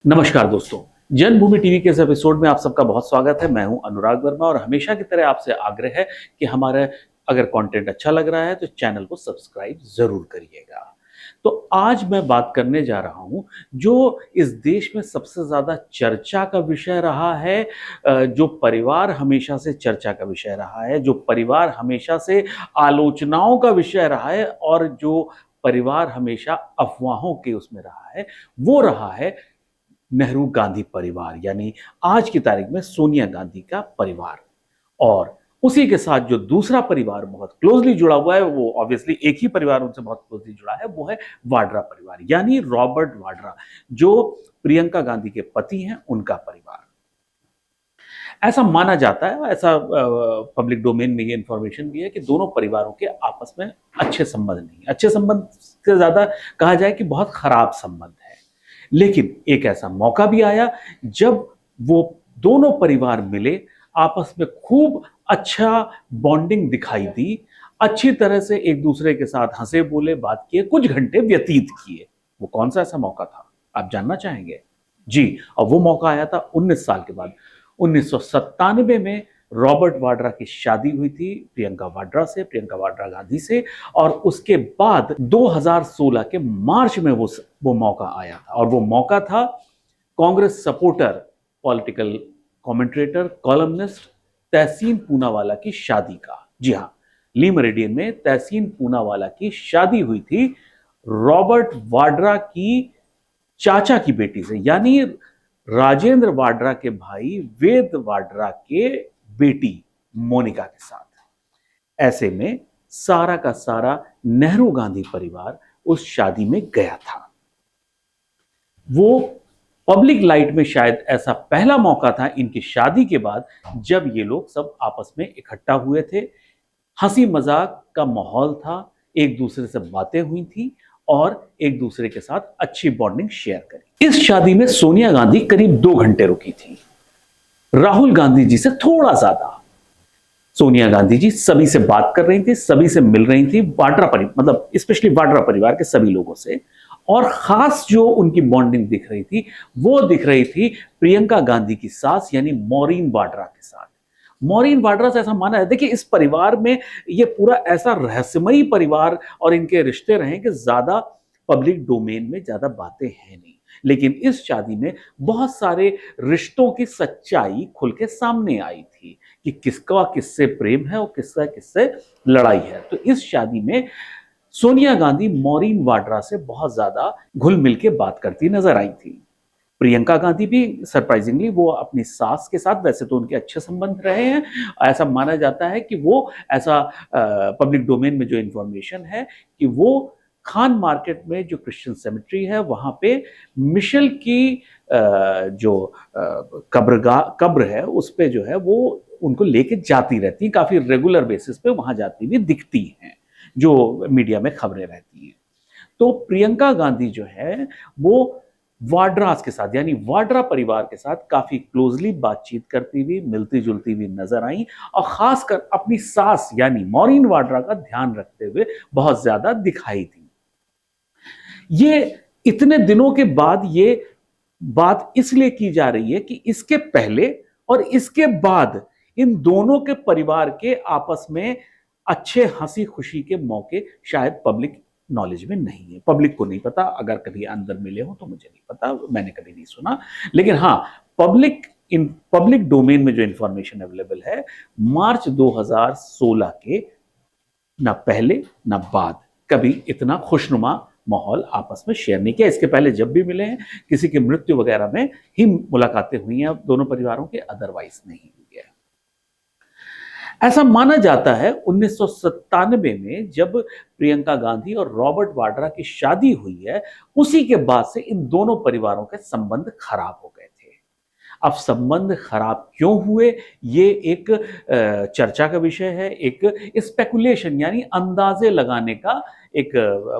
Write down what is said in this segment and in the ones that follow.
नमस्कार दोस्तों, जन्मभूमि टीवी के इस एपिसोड में आप सबका बहुत स्वागत है। मैं हूं अनुराग वर्मा और हमेशा की तरह आपसे आग्रह है कि हमारा अगर कंटेंट अच्छा लग रहा है तो चैनल को सब्सक्राइब ज़रूर करिएगा। तो आज मैं बात करने जा रहा हूं जो इस देश में सबसे ज़्यादा चर्चा का विषय रहा है, जो परिवार हमेशा से चर्चा का विषय रहा है, जो परिवार हमेशा से आलोचनाओं का विषय रहा है और जो परिवार हमेशा अफवाहों के उसमें रहा है, वो रहा है नेहरू गांधी परिवार, यानी आज की तारीख में सोनिया गांधी का परिवार। और उसी के साथ जो दूसरा परिवार बहुत क्लोजली जुड़ा हुआ है, वो ऑब्वियसली एक ही परिवार उनसे बहुत क्लोजली जुड़ा है, वो है वाड्रा परिवार, यानी रॉबर्ट वाड्रा, जो प्रियंका गांधी के पति हैं, उनका परिवार। ऐसा माना जाता है, ऐसा पब्लिक डोमेन में ये इंफॉर्मेशन भी है कि दोनों परिवारों के आपस में अच्छे संबंध नहीं, अच्छे संबंध से ज्यादा कहा जाए कि बहुत खराब संबंध है। लेकिन एक ऐसा मौका भी आया जब वो दोनों परिवार मिले, आपस में खूब अच्छा बॉन्डिंग दिखाई दी, अच्छी तरह से एक दूसरे के साथ हंसे बोले, बात किए, कुछ घंटे व्यतीत किए। वो कौन सा ऐसा मौका था, आप जानना चाहेंगे? जी, और वो मौका आया था 19 साल के बाद। 1997 में रॉबर्ट वाड्रा की शादी हुई थी प्रियंका वाड्रा से, प्रियंका वाड्रा गांधी से। और उसके बाद 2016 के मार्च में वो मौका आया था, और वो मौका था Congress supporter, political commentator, columnist Tehseen Poonawalla की शादी का। जी हाँ, ली मेरिडियन में तहसीन पूनावाला की शादी हुई थी रॉबर्ट वाड्रा की चाचा की बेटी से, यानी राजेंद्र वाड्रा के भाई वेद वाड्रा के बेटी मोनिका के साथ। ऐसे में सारा का सारा नेहरू गांधी परिवार उस शादी में गया था। वो पब्लिक लाइट में शायद ऐसा पहला मौका था इनकी शादी के बाद जब ये लोग सब आपस में इकट्ठा हुए थे। हंसी मजाक का माहौल था, एक दूसरे से बातें हुई थी और एक दूसरे के साथ अच्छी बॉन्डिंग शेयर करी। इस शादी में सोनिया गांधी करीब 2 घंटे रुकी थी, राहुल गांधी जी से थोड़ा ज्यादा। सोनिया गांधी जी सभी से बात कर रही थी, सभी से मिल रही थी, वाड्रा परिवार मतलब स्पेशली वाड्रा परिवार के सभी लोगों से। और खास जो उनकी बॉन्डिंग दिख रही थी, वो दिख रही थी प्रियंका गांधी की सास यानी मॉरीन वाड्रा के साथ। मॉरीन वाड्रा से ऐसा माना है, देखिए इस परिवार में ये पूरा ऐसा रहस्यमयी परिवार और इनके रिश्ते रहे कि ज्यादा पब्लिक डोमेन में ज्यादा बातें हैं नहीं, लेकिन इस शादी में बहुत सारे रिश्तों की सच्चाई खुल के सामने आई थी कि किसका किससे प्रेम है और किसका किससे लड़ाई है। तो इस शादी में सोनिया गांधी मॉरीन वाड्रा से बहुत ज्यादा घुल मिल के बात करती नजर आई थी। प्रियंका गांधी भी सरप्राइजिंगली वो अपनी सास के साथ, वैसे तो उनके अच्छे संबंध रहे हैं, ऐसा माना जाता है कि वो ऐसा पब्लिक डोमेन में जो इंफॉर्मेशन है कि वो खान मार्केट में जो क्रिश्चियन सेमेट्री है वहां पे मिशेल की जो कब्र है उस पे जो है वो उनको लेके जाती रहती, काफी रेगुलर बेसिस पे वहां जाती हुई दिखती हैं, जो मीडिया में खबरें रहती हैं। तो प्रियंका गांधी जो है वो वाड्रास के साथ यानी वाड्रा परिवार के साथ काफी क्लोजली बातचीत करती हुई, मिलती जुलती हुई नजर आई, और खासकर अपनी सास यानी मॉरीन वाड्रा का ध्यान रखते हुए बहुत ज्यादा दिखाई दी। ये इतने दिनों के बाद ये बात इसलिए की जा रही है कि इसके पहले और इसके बाद इन दोनों के परिवार के आपस में अच्छे हंसी खुशी के मौके शायद पब्लिक नॉलेज में नहीं है, पब्लिक को नहीं पता। अगर कभी अंदर मिले हो तो मुझे नहीं पता, मैंने कभी नहीं सुना। लेकिन हाँ, पब्लिक डोमेन में जो इंफॉर्मेशन अवेलेबल है, मार्च 2016 के ना पहले ना बाद कभी इतना खुशनुमा माहौल आपस में शेयर नहीं किया। इसके पहले जब भी मिले हैं किसी की मृत्यु वगैरह में ही मुलाकातें हुई हैं दोनों परिवारों के, अदरवाइज नहीं हुई है। ऐसा माना जाता है 1997 में जब प्रियंका गांधी और रॉबर्ट वाड्रा की शादी हुई है, उसी के बाद से इन दोनों परिवारों के संबंध खराब हो गए थे। अब संबंध खराब क्यों हुए, ये एक चर्चा का विषय है, एक स्पेकुलेशन यानी अंदाजे लगाने का एक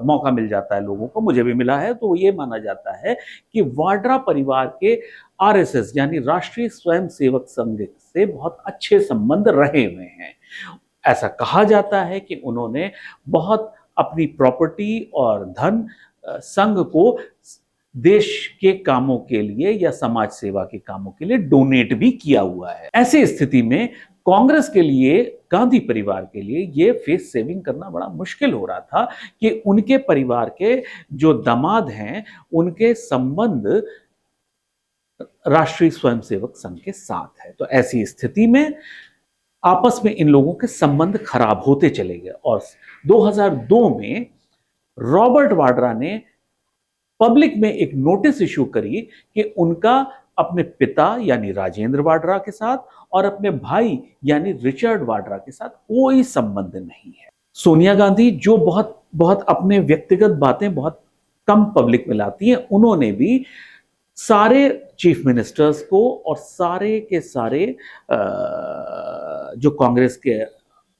मौका मिल जाता है लोगों को, मुझे भी मिला है। तो ये माना जाता है कि वाड्रा परिवार के आरएसएस यानी राष्ट्रीय स्वयंसेवक संघ से बहुत अच्छे संबंध रहे हुए हैं। ऐसा कहा जाता है कि उन्होंने बहुत अपनी प्रॉपर्टी और धन संघ को देश के कामों के लिए या समाज सेवा के कामों के लिए डोनेट भी किया हुआ है। ऐसी स्थिति में कांग्रेस के लिए, गांधी परिवार के लिए ये फेस सेविंग करना बड़ा मुश्किल हो रहा था कि उनके परिवार के जो दामाद हैं उनके संबंध राष्ट्रीय स्वयंसेवक संघ के साथ है। तो ऐसी स्थिति में आपस में इन लोगों के संबंध खराब होते चले गए और 2002 में रॉबर्ट वाड्रा ने पब्लिक में एक नोटिस इशू करी कि उनका अपने पिता यानी राजेंद्र वाड्रा के साथ और अपने भाई यानी रिचर्ड वाड्रा के साथ कोई संबंध नहीं है। सोनिया गांधी जो बहुत बहुत अपने व्यक्तिगत बातें बहुत कम पब्लिक में लाती हैं, उन्होंने भी सारे चीफ मिनिस्टर्स को और सारे के सारे जो कांग्रेस के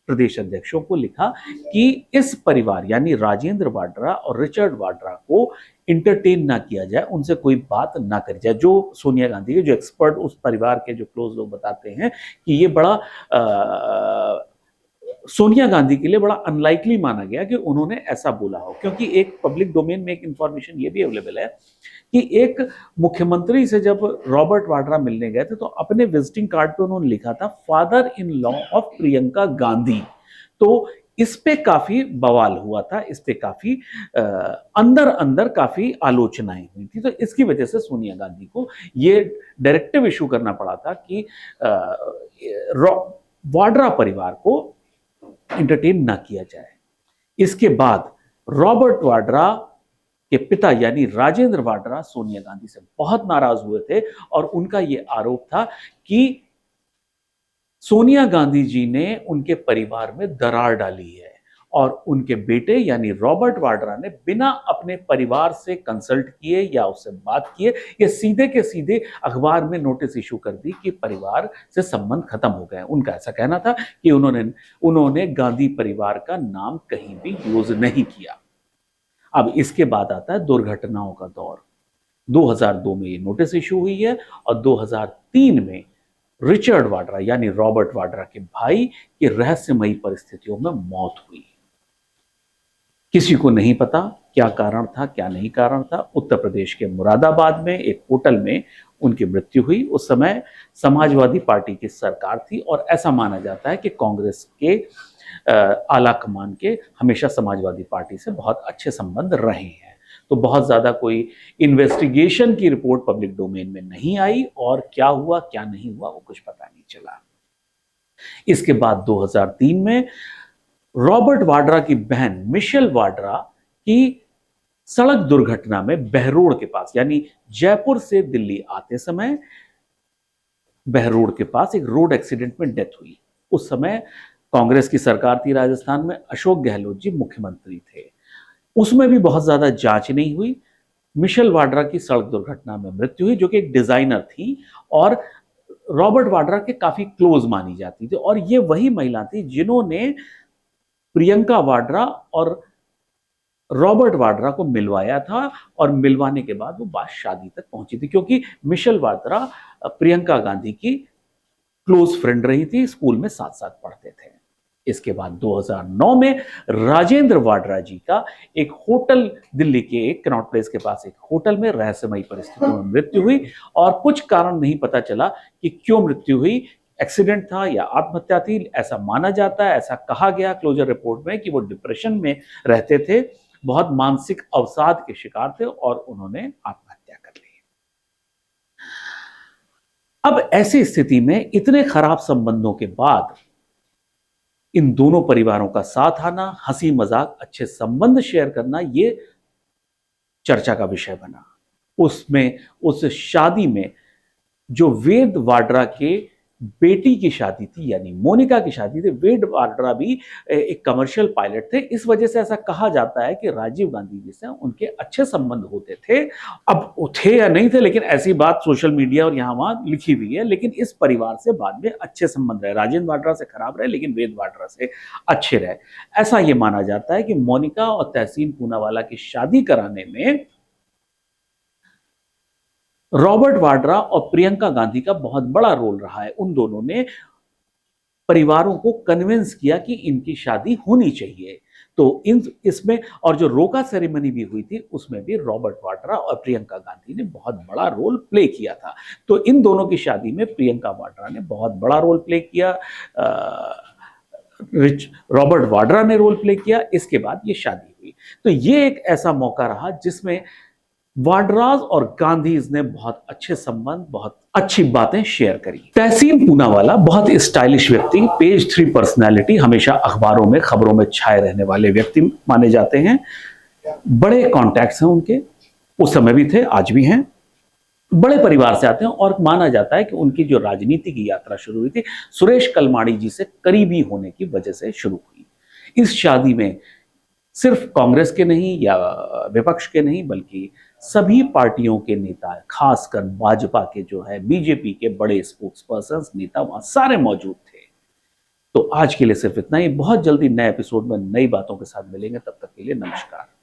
प्रदेश अध्यक्षों को लिखा कि इस परिवार यानी राजेंद्र वाड्रा और रिचर्ड वाड्रा को इंटरटेन ना किया जाए, उनसे कोई बात ना करी जाए। जो सोनिया गांधी के जो एक्सपर्ट उस परिवार के जो क्लोज लोग बताते हैं कि ये बड़ा सोनिया गांधी के लिए बड़ा अनलाइकली माना गया कि उन्होंने ऐसा बोला हो, क्योंकि एक पब्लिक डोमेन में एक इंफॉर्मेशन ये भी अवेलेबल है कि एक मुख्यमंत्री से जब रॉबर्ट वाड्रा मिलने गए थे तो अपने विजिटिंग कार्ड पे उन्होंने लिखा था father in law of Priyanka Gandhi. तो इस पे काफी बवाल हुआ था, इस पे काफी अंदर अंदर काफी आलोचनाएं हुई थी। तो इसकी वजह से सोनिया गांधी को ये डायरेक्टिव इशू करना पड़ा था कि वाड्रा परिवार को एंटरटेन ना किया जाए। इसके बाद रॉबर्ट वाड्रा के पिता यानी राजेंद्र वाड्रा सोनिया गांधी से बहुत नाराज हुए थे और उनका यह आरोप था कि सोनिया गांधी जी ने उनके परिवार में दरार डाली है और उनके बेटे यानी रॉबर्ट वाड्रा ने बिना अपने परिवार से कंसल्ट किए या उससे बात किए ये सीधे के सीधे अखबार में नोटिस इशू कर दी कि परिवार से संबंध खत्म हो गए। उनका ऐसा कहना था कि उन्होंने गांधी परिवार का नाम कहीं भी यूज नहीं किया। अब इसके बाद आता है दुर्घटनाओं का दौर। 2002 में ये नोटिस इशू हुई है और 2003 में रिचर्ड वाड्रा यानी रॉबर्ट वाड्रा के भाई की रहस्यमयी परिस्थितियों में मौत हुई। किसी को नहीं पता क्या कारण था, क्या नहीं कारण था। उत्तर प्रदेश के मुरादाबाद में एक होटल में उनकी मृत्यु हुई। उस समय समाजवादी पार्टी की सरकार थी और ऐसा माना जाता है कि कांग्रेस के आला कमान के हमेशा समाजवादी पार्टी से बहुत अच्छे संबंध रहे हैं। तो बहुत ज्यादा कोई इन्वेस्टिगेशन की रिपोर्ट पब्लिक डोमेन में नहीं आई और क्या हुआ क्या नहीं हुआ वो कुछ पता नहीं चला। इसके बाद 2003 में रॉबर्ट वाड्रा की बहन मिशेल वाड्रा की सड़क दुर्घटना में बहरोड के पास यानी जयपुर से दिल्ली आते समय बहरोड के पास एक रोड एक्सीडेंट में डेथ हुई। उस समय कांग्रेस की सरकार थी राजस्थान में, अशोक गहलोत जी मुख्यमंत्री थे। उसमें भी बहुत ज्यादा जांच नहीं हुई। मिशेल वाड्रा की सड़क दुर्घटना में मृत्यु हुई, जो कि एक डिजाइनर थी और रॉबर्ट वाड्रा के काफी क्लोज मानी जाती थी और ये वही महिला थी जिन्होंने प्रियंका वाड्रा और रॉबर्ट वाड्रा को मिलवाया था और मिलवाने के बाद वो बात शादी तक पहुंची थी, क्योंकि मिशेल वाड्रा प्रियंका गांधी की क्लोज फ्रेंड रही थी, स्कूल में साथ साथ पढ़ते थे। इसके बाद 2009 में राजेंद्र वाड्रा जी का एक होटल, दिल्ली के एक कनॉट प्लेस के पास एक होटल में रहस्यमयी परिस्थितियों में मृत्यु हुई और कुछ कारण नहीं पता चला कि क्यों मृत्यु हुई। एक्सीडेंट था या आत्महत्या थी, ऐसा माना जाता है, ऐसा कहा गया क्लोजर रिपोर्ट में कि वो डिप्रेशन में रहते थे, बहुत मानसिक अवसाद के शिकार थे और उन्होंने आत्महत्या कर ली। अब ऐसी स्थिति में इतने खराब संबंधों के बाद इन दोनों परिवारों का साथ आना, हंसी मजाक, अच्छे संबंध शेयर करना, ये चर्चा का विषय बना। उसमें उस शादी में जो वेद वाड्रा के बेटी की शादी थी यानी मोनिका की शादी थी, वेद वाड्रा भी एक कमर्शियल पायलट थे। इस वजह से ऐसा कहा जाता है कि राजीव गांधी जी से उनके अच्छे संबंध होते थे। अब थे या नहीं थे, लेकिन ऐसी बात सोशल मीडिया और यहाँ वहां लिखी हुई है। लेकिन इस परिवार से बाद में अच्छे संबंध रहे, राजेंद्र वाड्रा से खराब रहे लेकिन वेद वाड्रा से अच्छे रहे। ऐसा ये माना जाता है कि मोनिका और तहसीन पूनावाला की शादी कराने में रॉबर्ट वाड्रा और प्रियंका गांधी का बहुत बड़ा रोल रहा है। उन दोनों ने परिवारों को कन्विंस किया कि इनकी शादी होनी चाहिए। तो इन इसमें और जो रोका सेरेमनी भी हुई थी उसमें भी रॉबर्ट वाड्रा और प्रियंका गांधी ने बहुत बड़ा रोल प्ले किया था। तो इन दोनों की शादी में प्रियंका वाड्रा ने बहुत बड़ा रोल प्ले किया, रॉबर्ट वाड्रा ने रोल प्ले किया। इसके बाद ये शादी हुई। तो ये एक ऐसा मौका रहा जिसमें वाड्राज और गांधीज ने बहुत अच्छे संबंध, बहुत अच्छी बातें शेयर करी। तहसीन पूनावाला बहुत स्टाइलिश व्यक्ति, पेज 3 पर्सनैलिटी, हमेशा अखबारों में खबरों में छाए रहने वाले व्यक्ति माने जाते हैं। बड़े कॉन्टैक्ट्स हैं उनके, उस समय भी थे, आज भी हैं। बड़े परिवार से आते हैं और माना जाता है कि उनकी जो राजनीति की यात्रा शुरू हुई थी सुरेश कलमाड़ी जी से करीबी होने की वजह से शुरू हुई। इस शादी में सिर्फ कांग्रेस के नहीं या विपक्ष के नहीं बल्कि सभी पार्टियों के नेता, खासकर भाजपा के जो है, बीजेपी के बड़े स्पोक्स पर्सन नेता वहां सारे मौजूद थे। तो आज के लिए सिर्फ इतना ही। बहुत जल्दी नए एपिसोड में नई बातों के साथ मिलेंगे। तब तक के लिए नमस्कार।